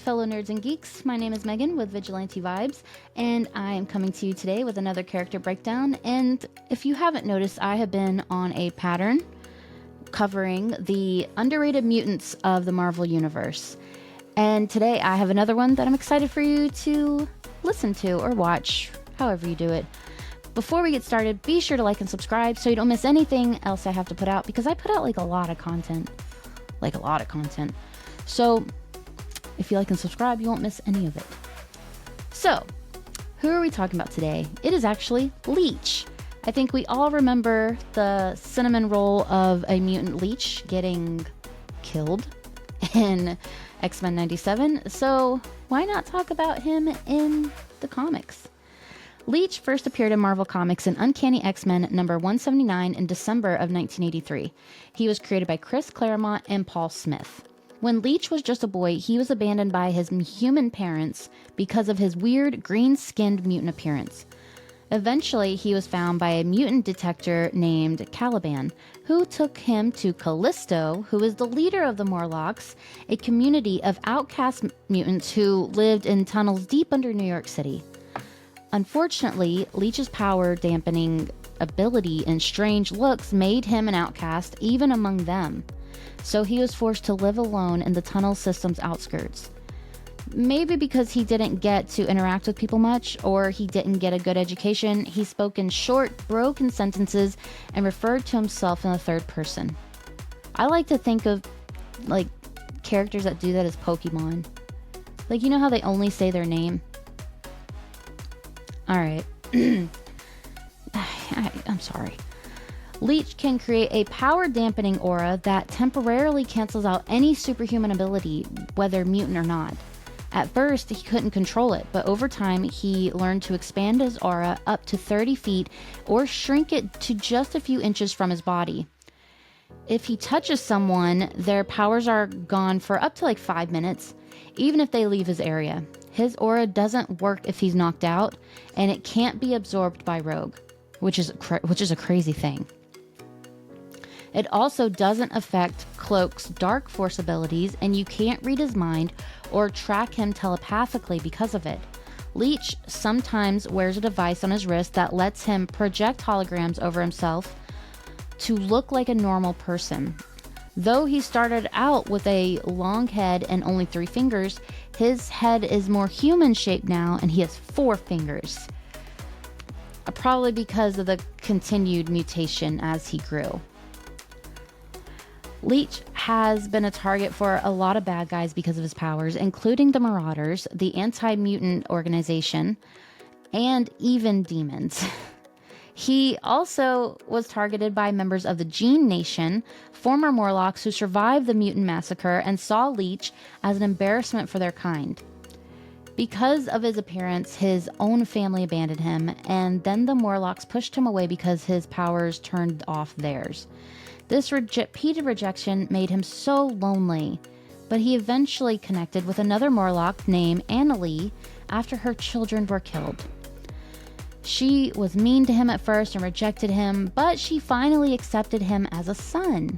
fellow nerds and geeks. My name is Megan with Vigilante Vibes, and I am coming to you today with another character breakdown. And if you haven't noticed, I have been on a pattern covering the underrated mutants of the Marvel Universe. And today I have another one that I'm excited for you to listen to or watch, however you do it. Before we get started, be sure to like and subscribe so you don't miss anything else I have to put out, because I put out a lot of content. So if you like and subscribe, you won't miss any of it. So, who are we talking about today? It is actually Leech. I think we all remember the cinnamon roll of a mutant Leech getting killed in X-Men 97. So why not talk about him in the comics? Leech first appeared in Marvel Comics in Uncanny X-Men number 179 in December of 1983. He was created by Chris Claremont and Paul Smith. When Leech was just a boy, he was abandoned by his human parents because of his weird green-skinned mutant appearance. Eventually, he was found by a mutant detector named Caliban, who took him to Callisto, who is the leader of the Morlocks, a community of outcast mutants who lived in tunnels deep under New York City. Unfortunately, Leech's power-dampening ability and strange looks made him an outcast even among them. So he was forced to live alone in the tunnel system's outskirts. Maybe because he didn't get to interact with people much, or he didn't get a good education, he spoke in short, broken sentences and referred to himself in the third person. I like to think of, characters that do that as Pokemon. You know how they only say their name? Alright. I'm sorry. Leech can create a power-dampening aura that temporarily cancels out any superhuman ability, whether mutant or not. At first, he couldn't control it, but over time, he learned to expand his aura up to 30 feet or shrink it to just a few inches from his body. If he touches someone, their powers are gone for up to 5 minutes, even if they leave his area. His aura doesn't work if he's knocked out, and it can't be absorbed by Rogue, which is a crazy thing. It also doesn't affect Cloak's dark force abilities, and you can't read his mind or track him telepathically because of it. Leech sometimes wears a device on his wrist that lets him project holograms over himself to look like a normal person. Though he started out with a long head and only 3 fingers, his head is more human-shaped now, and he has 4 fingers. Probably because of the continued mutation as he grew. Leech has been a target for a lot of bad guys because of his powers, including the Marauders, the anti-mutant organization, and even demons. He also was targeted by members of the Gene Nation, former Morlocks who survived the mutant massacre and saw Leech as an embarrassment for their kind. Because of his appearance, his own family abandoned him, and then the Morlocks pushed him away because his powers turned off theirs. This repeated rejection made him so lonely, but he eventually connected with another Morlock named Annalee after her children were killed. She was mean to him at first and rejected him, but she finally accepted him as a son.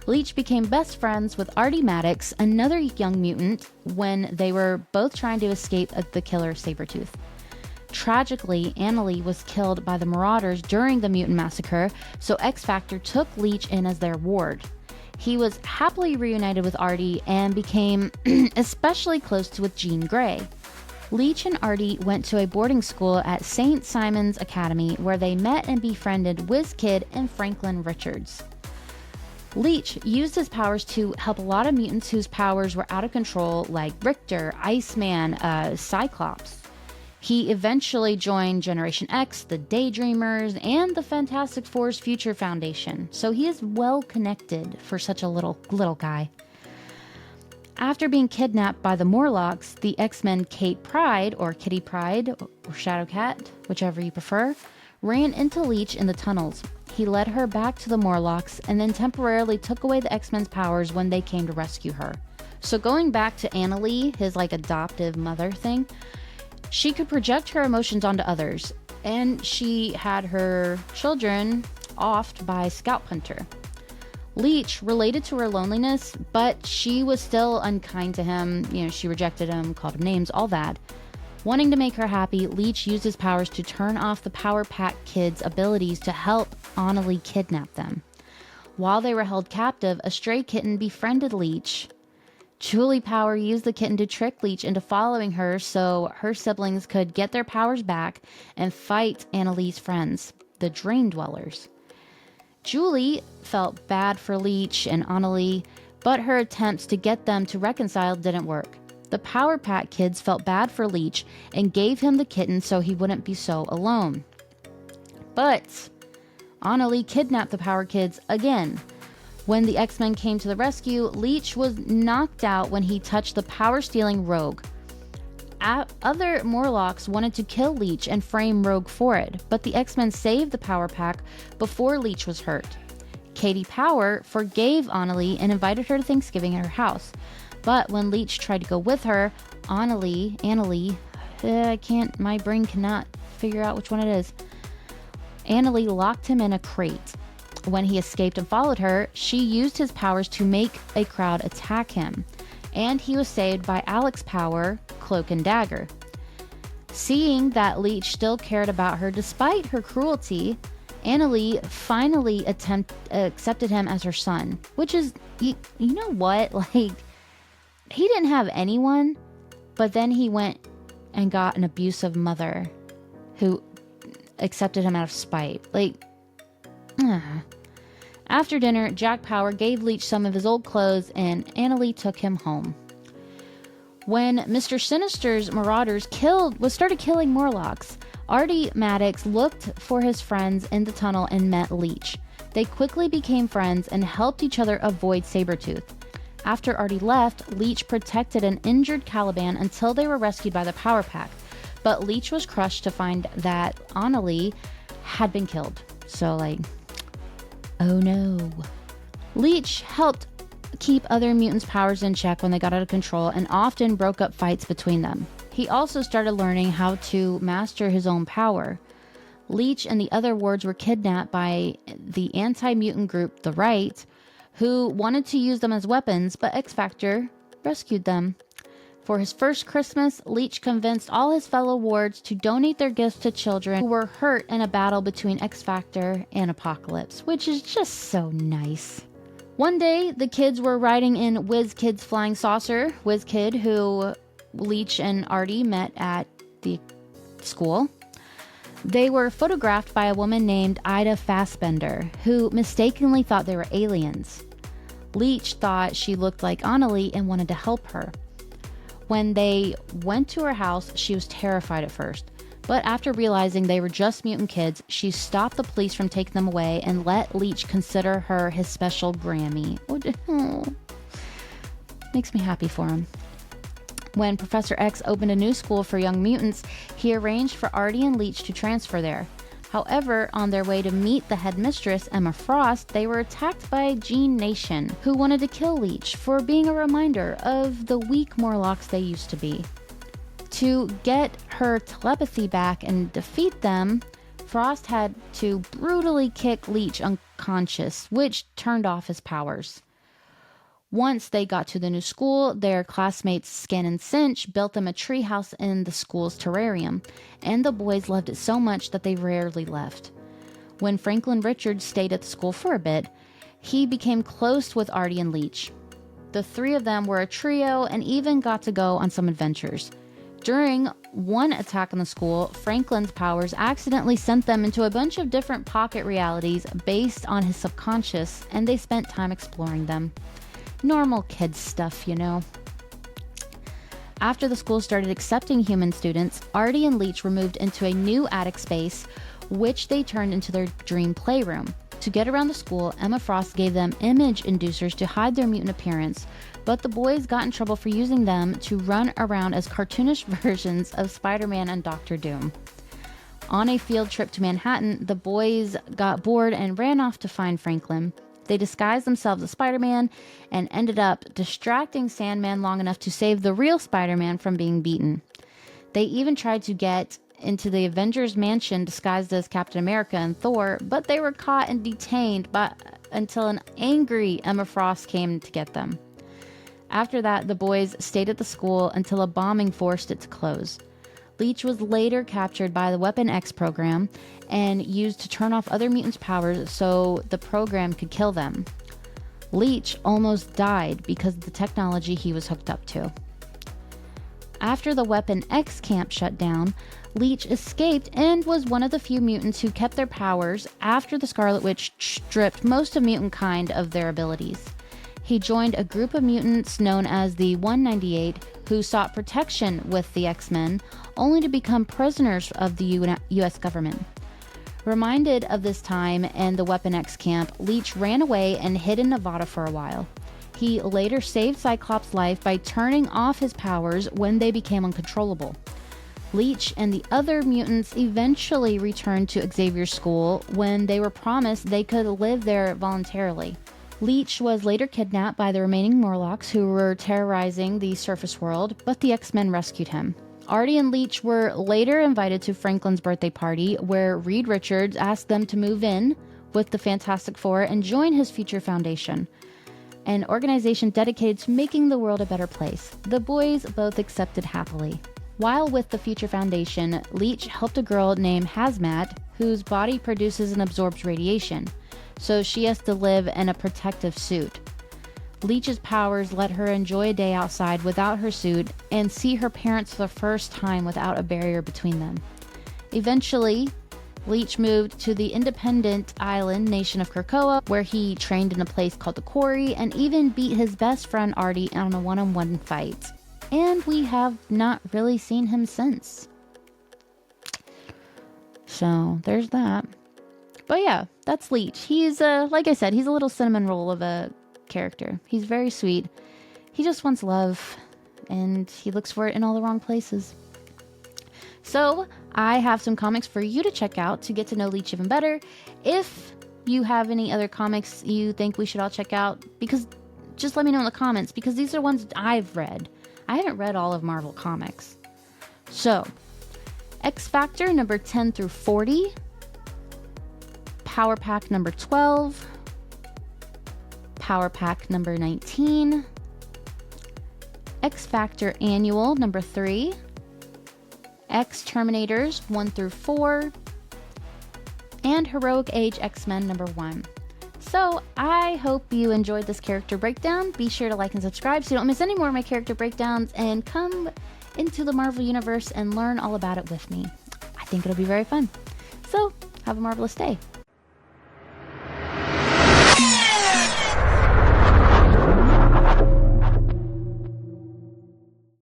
Leech became best friends with Artie Maddox, another young mutant, when they were both trying to escape the killer Sabretooth. Tragically, Annalee was killed by the Marauders during the mutant massacre, so X-Factor took Leech in as their ward. He was happily reunited with Artie and became especially close with Jean Grey. Leech and Artie went to a boarding school at St. Simon's Academy, where they met and befriended WizKid and Franklin Richards. Leech used his powers to help a lot of mutants whose powers were out of control, like Richter, Iceman, Cyclops. He eventually joined Generation X, the Daydreamers, and the Fantastic Four's Future Foundation, so he is well connected for such a little guy. After being kidnapped by the Morlocks, the X-Men Kate Pryde, or Kitty Pryde, or Shadowcat, whichever you prefer, ran into Leech in the tunnels. He led her back to the Morlocks and then temporarily took away the X-Men's powers when they came to rescue her. So going back to Annalee, his adoptive mother thing, she could project her emotions onto others, and she had her children offed by Scout Hunter. Leech related to her loneliness, but she was still unkind to him. She rejected him, called him names, all that. Wanting to make her happy, Leech used his powers to turn off the Power Pack kids' abilities to help Annalie kidnap them. While they were held captive, a stray kitten befriended Leech. Julie Power used the kitten to trick Leech into following her so her siblings could get their powers back and fight Annalie's friends, the Drain Dwellers. Julie felt bad for Leech and Annalie, but her attempts to get them to reconcile didn't work. The Power Pack kids felt bad for Leech and gave him the kitten so he wouldn't be so alone. But Annalie kidnapped the Power Kids again. When the X-Men came to the rescue, Leech was knocked out when he touched the power-stealing Rogue. Other Morlocks wanted to kill Leech and frame Rogue for it, but the X-Men saved the Power Pack before Leech was hurt. Katie Power forgave Annalie and invited her to Thanksgiving at her house. But when Leech tried to go with her, Annalie, my brain cannot figure out which one it is. Annalie locked him in a crate. When he escaped and followed her, she used his powers to make a crowd attack him. And he was saved by Alex Power, Cloak and Dagger. Seeing that Leech still cared about her despite her cruelty, Annalie finally accepted him as her son. Which is, you know what? Like, he didn't have anyone, but then he went and got an abusive mother who accepted him out of spite. After dinner, Jack Power gave Leech some of his old clothes and Annalie took him home. When Mr. Sinister's Marauders started killing Morlocks, Artie Maddox looked for his friends in the tunnel and met Leech. They quickly became friends and helped each other avoid Sabretooth. After Artie left, Leech protected an injured Caliban until they were rescued by the Power Pack. But Leech was crushed to find that Annalie had been killed. So, oh no. Leech helped keep other mutants' powers in check when they got out of control and often broke up fights between them. He also started learning how to master his own power. Leech and the other wards were kidnapped by the anti-mutant group, the Right, who wanted to use them as weapons, but X-Factor rescued them. For his first Christmas, Leech convinced all his fellow wards to donate their gifts to children who were hurt in a battle between X-Factor and Apocalypse, which is just so nice. One day, the kids were riding in WizKid's flying saucer, WizKid, who Leech and Artie met at the school. They were photographed by a woman named Ida Fassbender, who mistakenly thought they were aliens. Leech thought she looked like Annalie and wanted to help her. When they went to her house, she was terrified at first. But after realizing they were just mutant kids, she stopped the police from taking them away and let Leech consider her his special Grammy. Oh, makes me happy for him. When Professor X opened a new school for young mutants, he arranged for Artie and Leech to transfer there. However, on their way to meet the headmistress, Emma Frost, they were attacked by Gene Nation, who wanted to kill Leech for being a reminder of the weak Morlocks they used to be. To get her telepathy back and defeat them, Frost had to brutally kick Leech unconscious, which turned off his powers. Once they got to the new school, their classmates Skin and Cinch built them a treehouse in the school's terrarium, and the boys loved it so much that they rarely left. When Franklin Richards stayed at the school for a bit, he became close with Artie and Leech. The three of them were a trio and even got to go on some adventures. During one attack on the school, Franklin's powers accidentally sent them into a bunch of different pocket realities based on his subconscious, and they spent time exploring them. Normal kid stuff, you know. After the school started accepting human students, Artie and Leech were moved into a new attic space, which they turned into their dream playroom. To get around the school, Emma Frost gave them image inducers to hide their mutant appearance, but the boys got in trouble for using them to run around as cartoonish versions of Spider-Man and Doctor Doom. On a field trip to Manhattan, the boys got bored and ran off to find Franklin. They disguised themselves as Spider-Man and ended up distracting Sandman long enough to save the real Spider-Man from being beaten. They even tried to get into the Avengers mansion disguised as Captain America and Thor, but they were caught and detained until an angry Emma Frost came to get them. After that, the boys stayed at the school until a bombing forced it to close. Leech was later captured by the Weapon X program and used to turn off other mutants' powers so the program could kill them. Leech almost died because of the technology he was hooked up to. After the Weapon X camp shut down, Leech escaped and was one of the few mutants who kept their powers after the Scarlet Witch stripped most of mutant kind of their abilities. He joined a group of mutants known as the 198 who sought protection with the X-Men, only to become prisoners of the U.S. government. Reminded of this time and the Weapon X camp, Leech ran away and hid in Nevada for a while. He later saved Cyclops' life by turning off his powers when they became uncontrollable. Leech and the other mutants eventually returned to Xavier's school when they were promised they could live there voluntarily. Leech was later kidnapped by the remaining Morlocks who were terrorizing the surface world, but the X-Men rescued him. Artie and Leech were later invited to Franklin's birthday party, where Reed Richards asked them to move in with the Fantastic Four and join his future foundation, an organization dedicated to making the world a better place. The boys both accepted happily. While with the Future Foundation, Leech helped a girl named Hazmat, whose body produces and absorbs radiation, so she has to live in a protective suit. Leech's powers let her enjoy a day outside without her suit and see her parents for the first time without a barrier between them. Eventually, Leech moved to the independent island nation of Krakoa, where he trained in a place called the Quarry and even beat his best friend Artie on a one-on-one fight. And we have not really seen him since. So, there's that. But yeah, that's Leech. He's, like I said, he's a little cinnamon roll of a character. He's very sweet. He just wants love, and he looks for it in all the wrong places. So, I have some comics for you to check out to get to know Leech even better. If you have any other comics you think we should all check out, because just let me know in the comments, because these are ones I've read. I haven't read all of Marvel Comics. So, X Factor number 10 through 40, Power Pack number 12, Power Pack number 19, X Factor Annual number 3, X Terminators 1 through 4, and Heroic Age X-Men number 1. So, I hope you enjoyed this character breakdown. Be sure to like and subscribe so you don't miss any more of my character breakdowns, and come into the Marvel Universe and learn all about it with me. I think it'll be very fun. So, have a marvelous day.